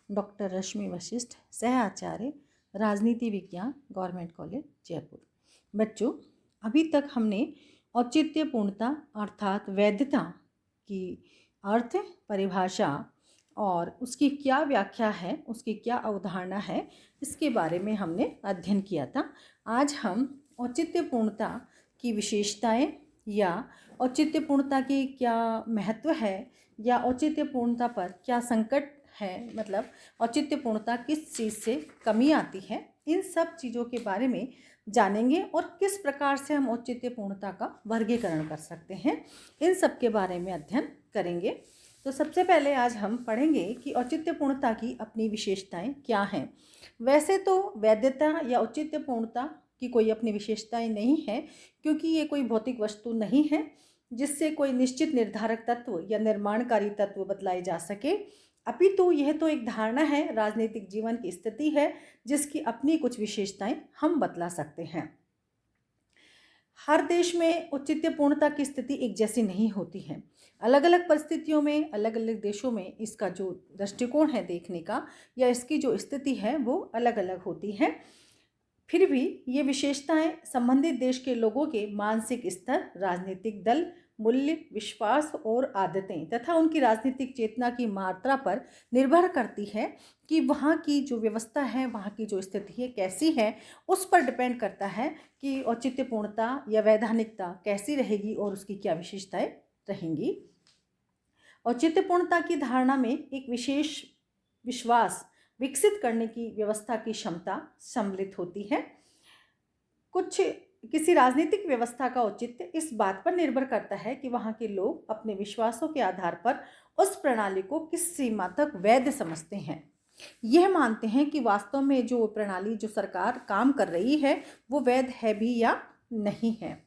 Doctor रश्मि वशिष्ठ, सह आचार्य, राजनीति विज्ञान, गवर्नमेंट कॉलेज जयपुर। बच्चों, अभी तक हमने औचित्यपूर्णता अर्थात वैधता की अर्थ, परिभाषा और उसकी क्या व्याख्या है, उसकी क्या अवधारणा है, इसके बारे में हमने अध्ययन किया था। आज हम औचित्यपूर्णता की विशेषताएं या औचित्यपूर्णता की क्या महत्व है या औचित्यपूर्णता पर क्या संकट है, मतलब औचित्यपूर्णता किस चीज़ से कमी आती है, इन सब चीज़ों के बारे में जानेंगे और किस प्रकार से हम औचित्यपूर्णता का वर्गीकरण कर सकते हैं, इन सब के बारे में अध्ययन करेंगे। तो सबसे पहले आज हम पढ़ेंगे कि औचित्यपूर्णता की अपनी विशेषताएं क्या हैं। वैसे तो वैधता या औचित्यपूर्णता की कोई अपनी विशेषताएं नहीं है, क्योंकि ये कोई भौतिक वस्तु नहीं है जिससे कोई निश्चित निर्धारक तत्व या निर्माणकारी तत्व बतलाए जा सके, अपितु यह तो एक धारणा है, राजनीतिक जीवन की स्थिति है जिसकी अपनी कुछ विशेषताएं हम बतला सकते हैं। हर देश में औचित्यपूर्णता की स्थिति एक जैसी नहीं होती है। अलग अलग परिस्थितियों में, अलग अलग देशों में इसका जो दृष्टिकोण है देखने का या इसकी जो स्थिति है वो अलग अलग होती है। फिर भी ये विशेषताएं संबंधित देश के लोगों के मानसिक स्तर, राजनीतिक दल, मूल्य, विश्वास और आदतें तथा उनकी राजनीतिक चेतना की मात्रा पर निर्भर करती है कि वहाँ की जो व्यवस्था है, वहाँ की जो स्थिति है कैसी है, उस पर डिपेंड करता है कि औचित्यपूर्णता या वैधानिकता कैसी रहेगी और उसकी क्या विशेषताएं रहेंगी। औचित्यपूर्णता की धारणा में एक विशेष विश्वास विकसित करने की व्यवस्था की क्षमता सम्मिलित होती है। किसी राजनीतिक व्यवस्था का औचित्य इस बात पर निर्भर करता है कि वहाँ के लोग अपने विश्वासों के आधार पर उस प्रणाली को किस सीमा तक वैध समझते हैं। यह मानते हैं कि वास्तव में जो प्रणाली, जो सरकार काम कर रही है, वो वैध है भी या नहीं है।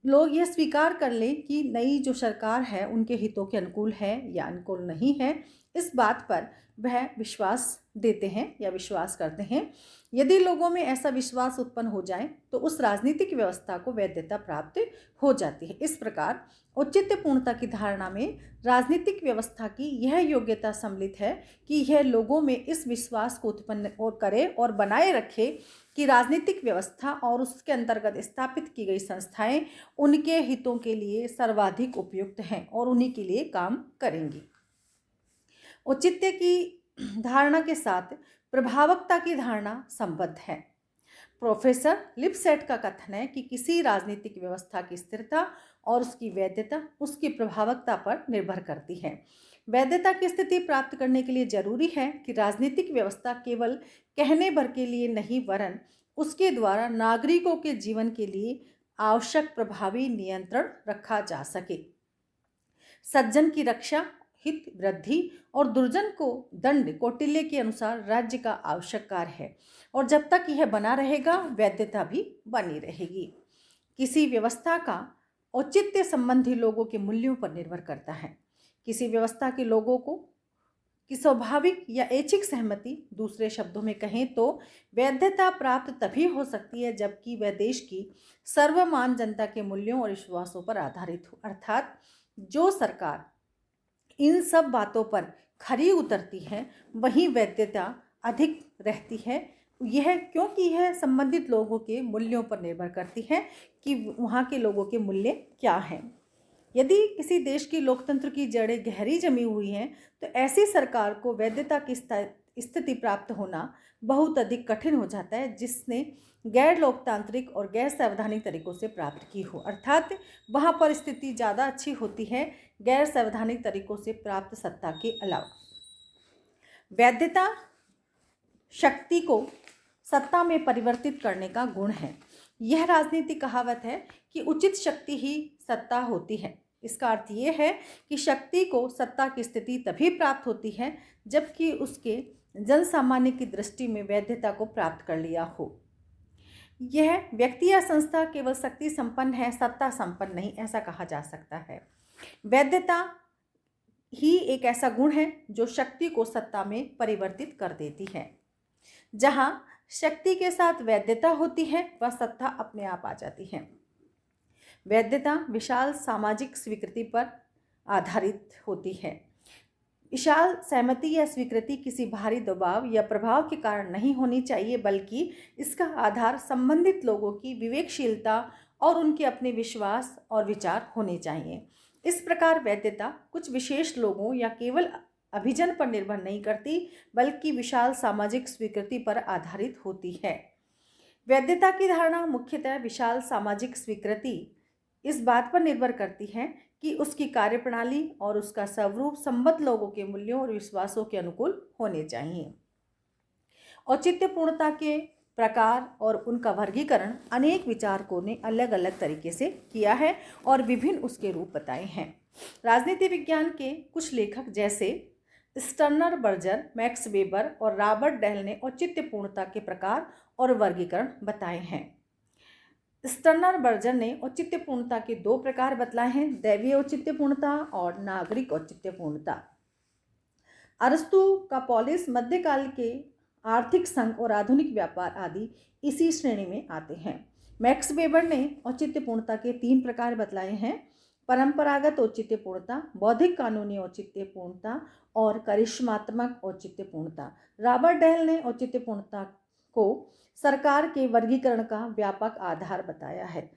लोग यह स्वीकार कर लें कि नई जो सरकार है उनके हितों के अनुकूल है या अनुकूल नहीं है, इस बात पर वह विश्वास देते हैं या विश्वास करते हैं। यदि लोगों में ऐसा विश्वास उत्पन्न हो जाए तो उस राजनीतिक व्यवस्था को वैधता प्राप्त हो जाती है। इस प्रकार औचित्यपूर्णता की धारणा में राजनीतिक व्यवस्था की यह योग्यता सम्मिलित है कि यह लोगों में इस विश्वास को उत्पन्न और करे और बनाए रखे कि राजनीतिक व्यवस्था और उसके अंतर्गत स्थापित की गई संस्थाएं उनके हितों के लिए सर्वाधिक उपयुक्त हैं और उन्हीं के लिए काम करेंगी। औचित्य की धारणा के साथ प्रभावकता की धारणा संबद्ध है। प्रोफेसर लिपसेट का कथन है कि किसी राजनीतिक व्यवस्था की स्थिरता और उसकी वैधता उसकी प्रभावकता पर निर्भर करती है। वैधता की स्थिति प्राप्त करने के लिए जरूरी है कि राजनीतिक व्यवस्था केवल कहने भर के लिए नहीं, वरन उसके द्वारा नागरिकों के जीवन के लिए आवश्यक प्रभावी नियंत्रण रखा जा सके। सज्जन की रक्षा, हित वृद्धि और दुर्जन को दंड कौटिल्य के अनुसार राज्य का आवश्यक कार्य है और जब तक यह बना रहेगा वैधता भी बनी रहेगी। किसी व्यवस्था का औचित्य संबंधी लोगों के मूल्यों पर निर्भर करता है। किसी व्यवस्था के लोगों की स्वाभाविक या ऐच्छिक सहमति, दूसरे शब्दों में कहें तो वैधता प्राप्त तभी हो सकती है जबकि वह देश की सर्वमान जनता के मूल्यों और विश्वासों पर आधारित हो। अर्थात जो सरकार इन सब बातों पर खरी उतरती है वहीं वैधता अधिक रहती है। यह क्योंकि यह संबंधित लोगों के मूल्यों पर निर्भर करती है कि वहाँ के लोगों के मूल्य क्या हैं। यदि किसी देश की लोकतंत्र की जड़ें गहरी जमी हुई हैं तो ऐसी सरकार को वैधता की स्थिति प्राप्त होना बहुत अधिक कठिन हो जाता है जिसने गैर लोकतांत्रिक और गैर संवैधानिक तरीकों से प्राप्त की हो। अर्थात वहाँ पर स्थिति ज़्यादा अच्छी होती है गैर संवैधानिक तरीकों से प्राप्त सत्ता के अलावा। वैधता शक्ति को सत्ता में परिवर्तित करने का गुण है। यह राजनीतिक कहावत है कि उचित शक्ति ही सत्ता होती है। इसका अर्थ यह है कि शक्ति को सत्ता की स्थिति तभी प्राप्त होती है जबकि उसके जन सामान्य की दृष्टि में वैधता को प्राप्त कर लिया हो। यह व्यक्ति या संस्था केवल शक्ति संपन्न है, सत्ता संपन्न नहीं, ऐसा कहा जा सकता है। वैधता ही एक ऐसा गुण है जो शक्ति को सत्ता में परिवर्तित कर देती है। जहां शक्ति के साथ वैधता होती है वह सत्ता अपने आप आ जाती है। वैधता विशाल सामाजिक स्वीकृति पर आधारित होती है। विशाल सहमति या स्वीकृति किसी बाहरी दबाव या प्रभाव के कारण नहीं होनी चाहिए, बल्कि इसका आधार संबंधित लोगों की विवेकशीलता और उनके अपने विश्वास और विचार होने चाहिए। इस प्रकार वैधता कुछ विशेष लोगों या केवल अभिजन पर निर्भर नहीं करती, बल्कि विशाल सामाजिक स्वीकृति पर आधारित होती है। वैधता की धारणा मुख्यतः विशाल सामाजिक स्वीकृति इस बात पर निर्भर करती है कि उसकी कार्यप्रणाली और उसका स्वरूप संबद्ध लोगों के मूल्यों और विश्वासों के अनुकूल होने चाहिए। औचित्यपूर्णता के प्रकार और उनका वर्गीकरण अनेक विचारकों ने अलग अलग तरीके से किया है और विभिन्न उसके रूप बताए हैं। राजनीति विज्ञान के कुछ लेखक जैसे स्टर्नर बर्जर, मैक्स वेबर और रॉबर्ट डेल ने औचित्यपूर्णता के प्रकार और वर्गीकरण बताए हैं। स्टर्नर बर्जर ने औचित्यपूर्णता के दो प्रकार बतलाए हैं, दैवीय औचित्यपूर्णता और नागरिक औचित्यपूर्णता। अरस्तु का पॉलिस, मध्यकाल के आर्थिक संघ और आधुनिक व्यापार आदि इसी श्रेणी में आते हैं। मैक्स वेबर ने औचित्यपूर्णता के तीन प्रकार बतलाए हैं, परंपरागत औचित्यपूर्णता, बौद्धिक कानूनी औचित्यपूर्णता और करिश्मात्मक औचित्यपूर्णता। रॉबर्ट डेल ने औचित्यपूर्णता को सरकार के वर्गीकरण का व्यापक आधार बताया है।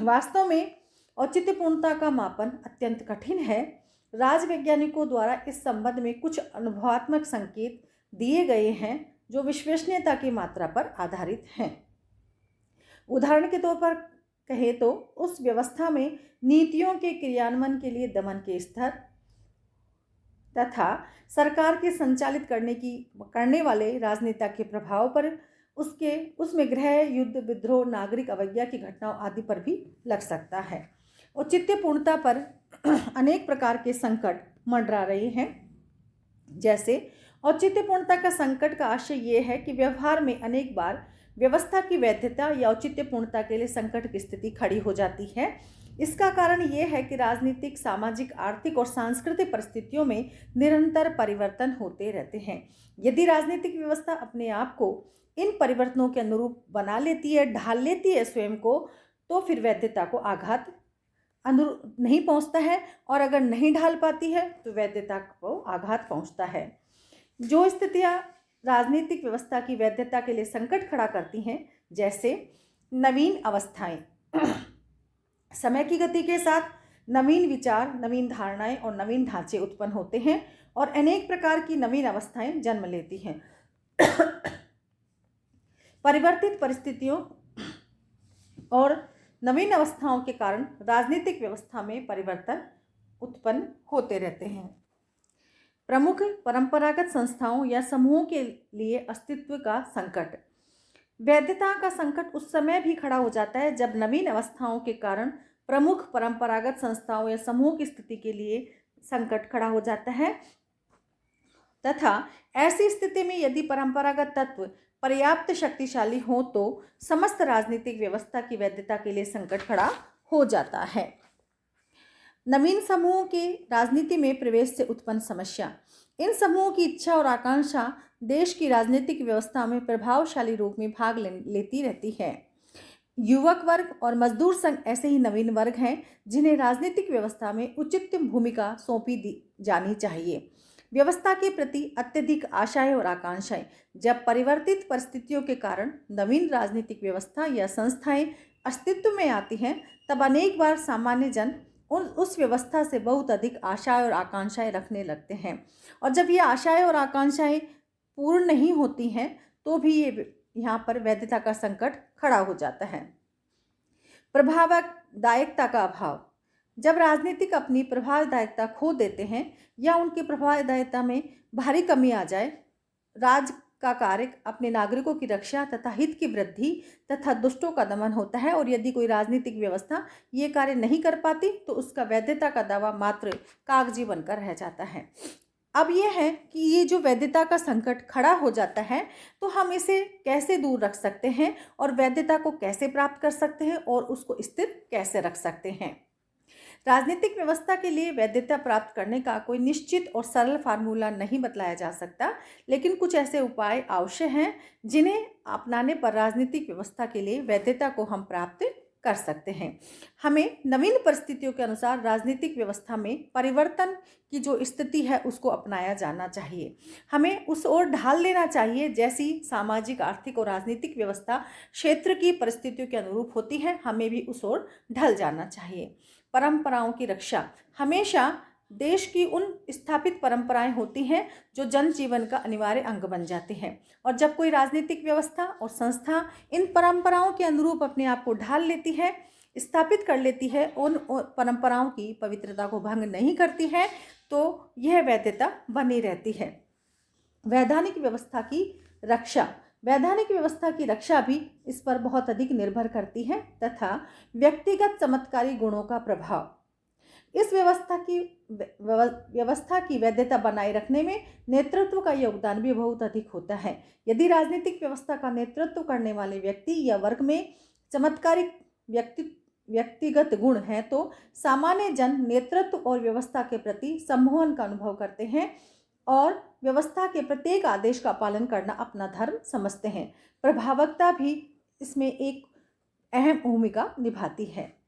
वास्तव में औचित्यपूर्णता का मापन अत्यंत कठिन है। राजवैज्ञानिकों द्वारा इस संबंध में कुछ अनुभवात्मक संकेत दिए गए हैं जो विश्वसनीयता की मात्रा पर आधारित हैं। उदाहरण के तौर पर कहें तो उस व्यवस्था में नीतियों के क्रियान्वयन के लिए दमन के स्तर तथा सरकार के संचालित करने वाले राजनेता के प्रभाव पर उसमें गृह युद्ध, विद्रोह, नागरिक अवज्ञा की घटनाओं आदि पर भी लग सकता है। औचित्यपूर्णता पर अनेक प्रकार के संकट मंडरा रहे हैं। जैसे औचित्यपूर्णता का संकट का आशय ये है कि व्यवहार में अनेक बार व्यवस्था की वैधता या औचित्यपूर्णता के लिए संकट की स्थिति खड़ी हो जाती है। इसका कारण ये है कि राजनीतिक, सामाजिक, आर्थिक और सांस्कृतिक परिस्थितियों में निरंतर परिवर्तन होते रहते हैं। यदि राजनीतिक व्यवस्था अपने आप को इन परिवर्तनों के अनुरूप बना लेती है, ढाल लेती है स्वयं को, तो फिर वैधता को आघात नहीं पहुंचता है, और अगर नहीं ढाल पाती है तो वैधता को आघात पहुंचता है। जो स्थितियां राजनीतिक व्यवस्था की वैधता के लिए संकट खड़ा करती हैं, जैसे नवीन अवस्थाएं, समय की गति के साथ नवीन विचार, नवीन धारणाएं और नवीन ढांचे उत्पन्न होते हैं और अनेक प्रकार की नवीन अवस्थाएं जन्म लेती हैं। परिवर्तित परिस्थितियों और नवीन अवस्थाओं के कारण राजनीतिक व्यवस्था में परिवर्तन उत्पन्न होते रहते हैं। प्रमुख परंपरागत संस्थाओं या समूहों के लिए अस्तित्व का संकट। वैधता का संकट उस समय भी खड़ा हो जाता है जब नवीन अवस्थाओं के कारण प्रमुख परंपरागत संस्थाओं या समूहों की स्थिति के लिए संकट खड़ा हो जाता है, तथा ऐसी स्थिति में यदि परंपरागत तत्व पर्याप्त शक्तिशाली हो तो समस्त राजनीतिक व्यवस्था की वैधता के लिए संकट खड़ा हो जाता है। नवीन समूहों के राजनीति में प्रवेश से उत्पन्न समस्या। इन समूहों की इच्छा और आकांक्षा देश की राजनीतिक व्यवस्था में प्रभावशाली रूप में भाग लेती रहती है। युवक वर्ग और मजदूर संघ ऐसे ही नवीन वर्ग हैं जिन्हें राजनीतिक व्यवस्था में उचित भूमिका सौंपी जानी चाहिए। व्यवस्था के प्रति अत्यधिक आशाएं और आकांक्षाएं। जब परिवर्तित परिस्थितियों के कारण नवीन राजनीतिक व्यवस्था या संस्थाएं अस्तित्व में आती हैं, तब अनेक बार सामान्य जन उस व्यवस्था से बहुत अधिक आशाएं और आकांक्षाएं रखने लगते हैं, और जब ये आशाएं और आकांक्षाएं पूर्ण नहीं होती हैं तो भी ये यहाँ पर वैधता का संकट खड़ा हो जाता है। प्रभावदायकता का अभाव। जब राजनीतिक अपनी प्रभावदायकता खो देते हैं या उनकी प्रभावदायकता में भारी कमी आ जाए, राज का कार्य अपने नागरिकों की रक्षा तथा हित की वृद्धि तथा दुष्टों का दमन होता है, और यदि कोई राजनीतिक व्यवस्था ये कार्य नहीं कर पाती तो उसका वैधता का दावा मात्र कागजी बनकर रह जाता है। अब यह है कि ये जो वैधता का संकट खड़ा हो जाता है तो हम इसे कैसे दूर रख सकते हैं और वैधता को कैसे प्राप्त कर सकते हैं और उसको स्थिर कैसे रख सकते हैं। राजनीतिक व्यवस्था के लिए वैधता प्राप्त करने का कोई निश्चित और सरल फार्मूला नहीं बतलाया जा सकता, लेकिन कुछ ऐसे उपाय आवश्यक हैं जिन्हें अपनाने पर राजनीतिक व्यवस्था के लिए वैधता को हम प्राप्त कर सकते हैं। हमें नवीन परिस्थितियों के अनुसार राजनीतिक व्यवस्था में परिवर्तन की जो स्थिति है उसको अपनाया जाना चाहिए। हमें उस ओर ढाल लेना चाहिए जैसी सामाजिक, आर्थिक और राजनीतिक व्यवस्था क्षेत्र की परिस्थितियों के अनुरूप होती है, हमें भी उस ओर ढल जाना चाहिए। परंपराओं की रक्षा हमेशा देश की उन स्थापित परंपराएं होती हैं जो जनजीवन का अनिवार्य अंग बन जाते हैं, और जब कोई राजनीतिक व्यवस्था और संस्था इन परंपराओं के अनुरूप अपने आप को ढाल लेती है, स्थापित कर लेती है, उन परंपराओं की पवित्रता को भंग नहीं करती है, तो यह वैधता बनी रहती है। वैधानिक व्यवस्था की रक्षा, वैधानिक व्यवस्था की रक्षा भी इस पर बहुत अधिक निर्भर करती है, तथा व्यक्तिगत चमत्कारी गुणों का प्रभाव। इस व्यवस्था की वैधता बनाए रखने में नेतृत्व का योगदान भी बहुत अधिक होता है। यदि राजनीतिक व्यवस्था का नेतृत्व करने वाले व्यक्ति या वर्ग में चमत्कारिक व्यक्तिगत गुण हैं, तो सामान्य जन नेतृत्व और व्यवस्था के प्रति सम्मोहन का अनुभव करते हैं और व्यवस्था के प्रत्येक आदेश का पालन करना अपना धर्म समझते हैं। प्रभावकता भी इसमें एक अहम भूमिका निभाती है।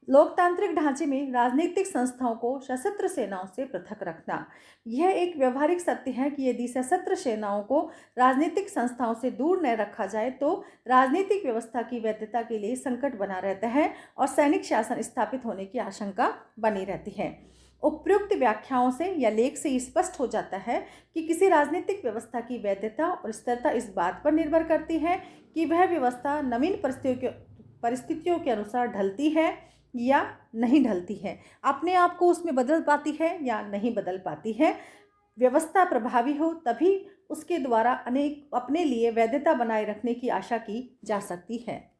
लोकतांत्रिक ढांचे में राजनीतिक संस्थाओं को सशस्त्र सेनाओं से पृथक रखना, यह एक व्यवहारिक सत्य है कि यदि सशस्त्र सेनाओं को राजनीतिक संस्थाओं से दूर न रखा जाए तो राजनीतिक व्यवस्था की वैधता के लिए संकट बना रहता है और सैनिक शासन स्थापित होने की आशंका बनी रहती है। उपयुक्त व्याख्याओं से या लेख से स्पष्ट हो जाता है कि किसी राजनीतिक व्यवस्था की वैधता और स्थिरता इस बात पर निर्भर करती है कि वह व्यवस्था नवीन परिस्थितियों के अनुसार ढलती है या नहीं ढलती है, अपने आप को उसमें बदल पाती है या नहीं बदल पाती है। व्यवस्था प्रभावी हो तभी उसके द्वारा अनेक अपने लिए वैधता बनाए रखने की आशा की जा सकती है।